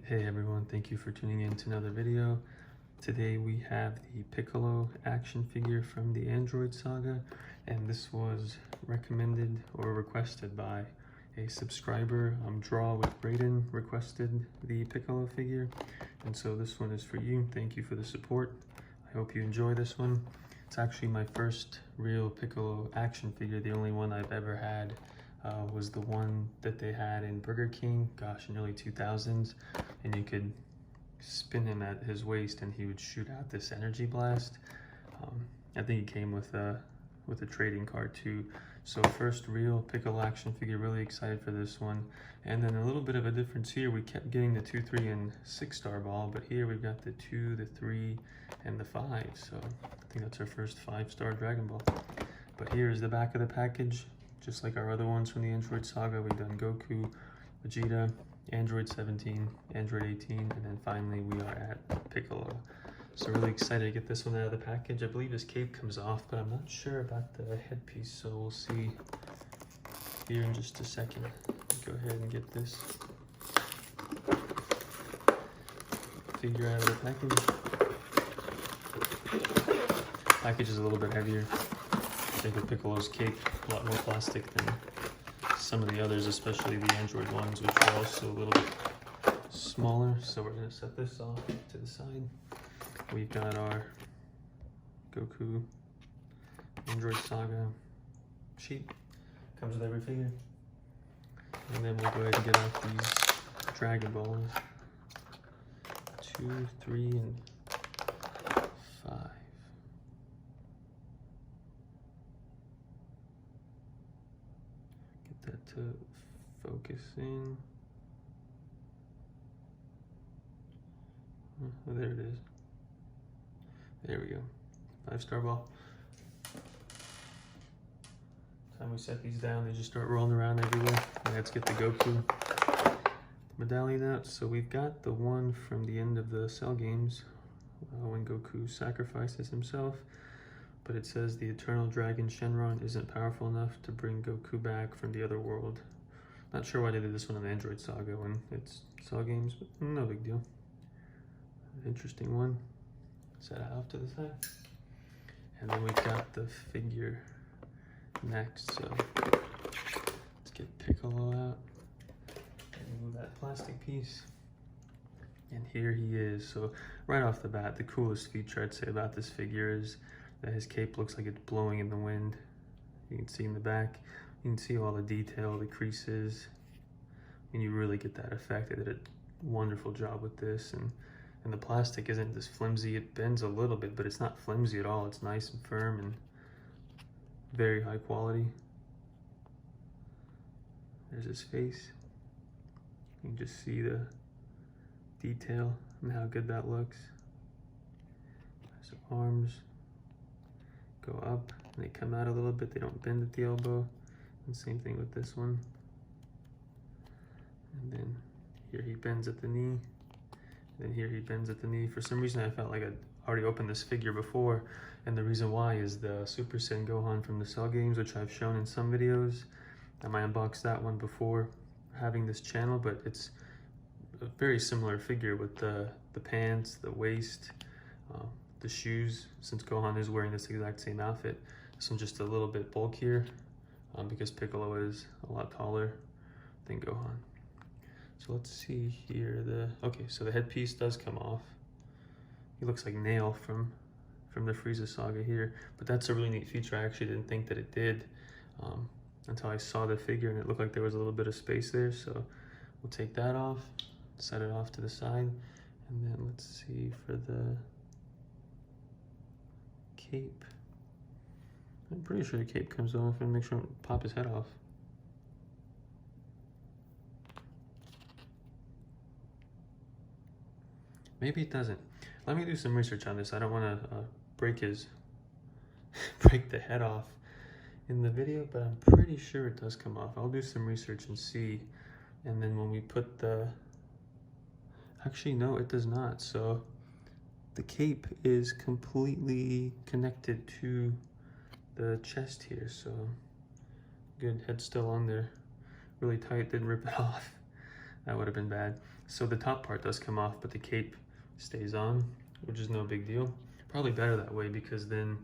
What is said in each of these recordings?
Hey everyone, thank you for tuning in to another video. Today we have the Piccolo action figure from the Android Saga, and this was recommended or requested by a subscriber. Draw with Brayden requested the Piccolo figure, and so this one is for you. Thank you for the support. I hope you enjoy this one. It's actually my first real Piccolo action figure. The only one I've ever had was the one that they had in Burger King, gosh, in early 2000s, and you could spin him at his waist and he would shoot out this energy blast. I think he came with a trading card too. So first real Piccolo action figure, really excited for this one. And then a little bit of a difference here, we kept getting the 2, 3, and 6-star ball, but here we've got the 2, the 3, and the 5. So I think that's our first 5-star Dragon Ball. But here's the back of the package. Just like our other ones from the Android Saga, we've done Goku, Vegeta, Android 17, Android 18, and then finally we are at Piccolo. So really excited to get this one out of the package. I believe his cape comes off, but I'm not sure about the headpiece, so we'll see here in just a second. Go ahead and get this figure out of the package. Package is a little bit heavier. I think the Piccolo's cape a lot more plastic than some of the others, especially the Android ones, which are also a little bit smaller. So we're gonna set this off to the side. We've got our Goku Android Saga sheet. Comes with every figure. And then we'll go ahead and get out these Dragon Balls. 2, 3, and 5. To focus in. Oh, there it is. There we go. 5-star ball. Time we set these down, they just start rolling around everywhere. And let's get the Goku medallion out. So we've got the one from the end of the Cell games when Goku sacrifices himself. But it says the Eternal Dragon Shenron isn't powerful enough to bring Goku back from the other world. Not sure why they did this one on the Android Saga when it's Cell games, but no big deal. Interesting one. Set it off to the side. And then we've got the figure next, so let's get Piccolo out and move that plastic piece. And here he is. So right off the bat, the coolest feature I'd say about this figure is that his cape looks like it's blowing in the wind. You can see in the back, you can see all the detail, the creases, and you really get that effect. They did a wonderful job with this, and the plastic isn't this flimsy. It bends a little bit, but it's not flimsy at all. It's nice and firm and very high quality. There's his face. You can just see the detail and how good that looks. His arms go up and they come out a little bit. They don't bend at the elbow. And same thing with this one. And then here he bends at the knee. And then here he bends at the knee. For some reason I felt like I'd already opened this figure before, and the reason why is the Super Saiyan Gohan from the Cell games, which I've shown in some videos. I unboxed that one before having this channel, but it's a very similar figure with the pants, the waist, the shoes, since Gohan is wearing this exact same outfit. This one's just a little bit bulkier because Piccolo is a lot taller than Gohan. So let's see here. Okay, so the headpiece does come off. He looks like Nail from the Frieza Saga here, but that's a really neat feature. I actually didn't think that it did until I saw the figure, and it looked like there was a little bit of space there. So we'll take that off, set it off to the side, and then let's see for the cape. I'm pretty sure the cape comes off, and make sure I don't pop his head off. Maybe it doesn't. Let me do some research on this. I don't want to break the head off in the video, but I'm pretty sure it does come off. I'll do some research and see. And then when we put actually no, it does not. So the cape is completely connected to the chest here. So good, head's still on there. Really tight, didn't rip it off. That would have been bad. So the top part does come off, but the cape stays on, which is no big deal. Probably better that way, because then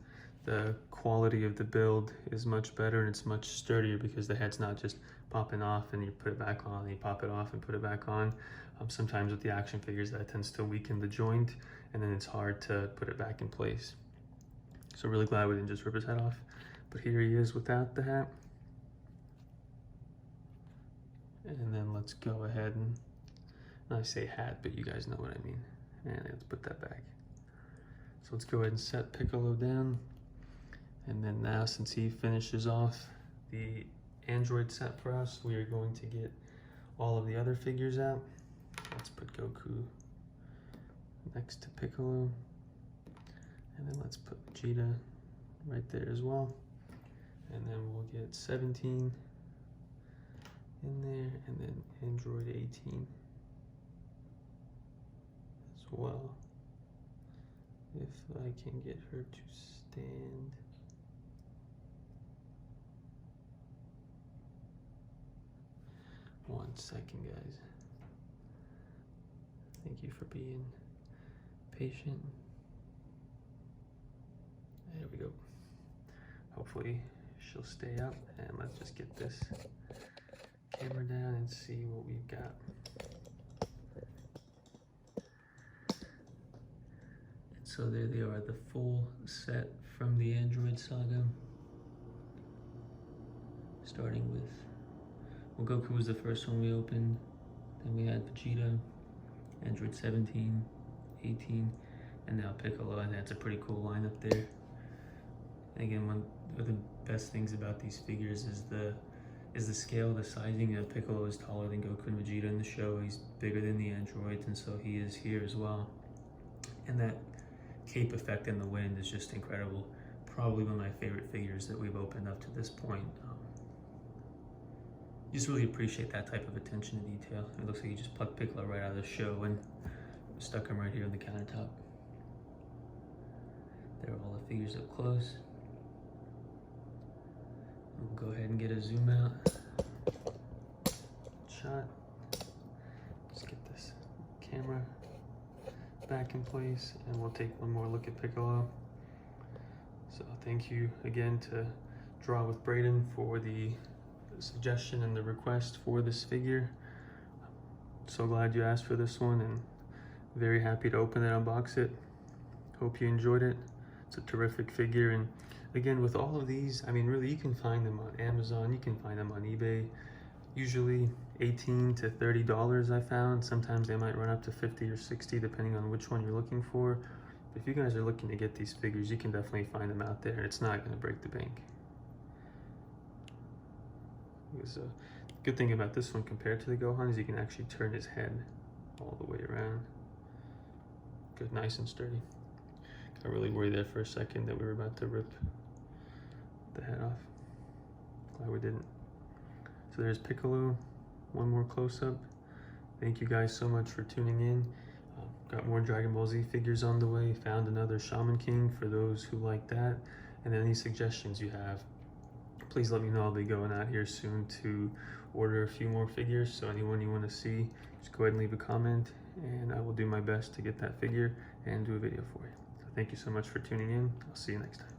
the quality of the build is much better and it's much sturdier, because the head's not just popping off and you put it back on and you pop it off and put it back on. Sometimes with the action figures that tends to weaken the joint and then it's hard to put it back in place. So really glad we didn't just rip his head off. But here he is without the hat. And then let's go ahead and I say hat, but you guys know what I mean. And let's put that back. So let's go ahead and set Piccolo down. And then now, since he finishes off the Android set for us, we are going to get all of the other figures out. Let's put Goku next to Piccolo. And then let's put Vegeta right there as well. And then we'll get 17 in there, and then Android 18 as well. If I can get her to stand. One second, guys. Thank you for being patient. There we go. Hopefully she'll stay up, and let's just get this camera down and see what we've got. So there they are, the full set from the Android Saga. Starting with, well, Goku was the first one we opened. Then we had Vegeta, Android 17, 18, and now Piccolo, and that's a pretty cool lineup there. And again, one of the best things about these figures is the scale, the sizing. Piccolo is taller than Goku and Vegeta in the show. He's bigger than the androids, and so he is here as well. And that cape effect in the wind is just incredible. Probably one of my favorite figures that we've opened up to this point. Just really appreciate that type of attention to detail. It looks like you just plucked Piccolo right out of the show and stuck him right here on the countertop. There are all the figures up close. We'll go ahead and get a zoom out shot. Let's get this camera back in place, and we'll take one more look at Piccolo. So thank you again to Draw with Braden for the suggestion and the request for this figure. So glad you asked for this one, and very happy to open it, unbox it. Hope you enjoyed it. It's a terrific figure, and again, with all of these, I mean, really, you can find them on Amazon, you can find them on eBay. Usually $18 to $30 I found. Sometimes they might run up to 50 or 60 depending on which one you're looking for. But if you guys are looking to get these figures, you can definitely find them out there, and it's not gonna break the bank. Because a good thing about this one compared to the Gohan is you can actually turn his head all the way around. Good, nice and sturdy. Got really worried there for a second that we were about to rip the head off. Glad we didn't. So there's Piccolo, one more close-up. Thank you guys so much for tuning in. Got more Dragon Ball Z figures on the way. Found another Shaman King for those who like that. And any suggestions you have, please let me know. I'll be going out here soon to order a few more figures. So anyone you want to see, just go ahead and leave a comment, and I will do my best to get that figure and do a video for you. So thank you so much for tuning in. I'll see you next time.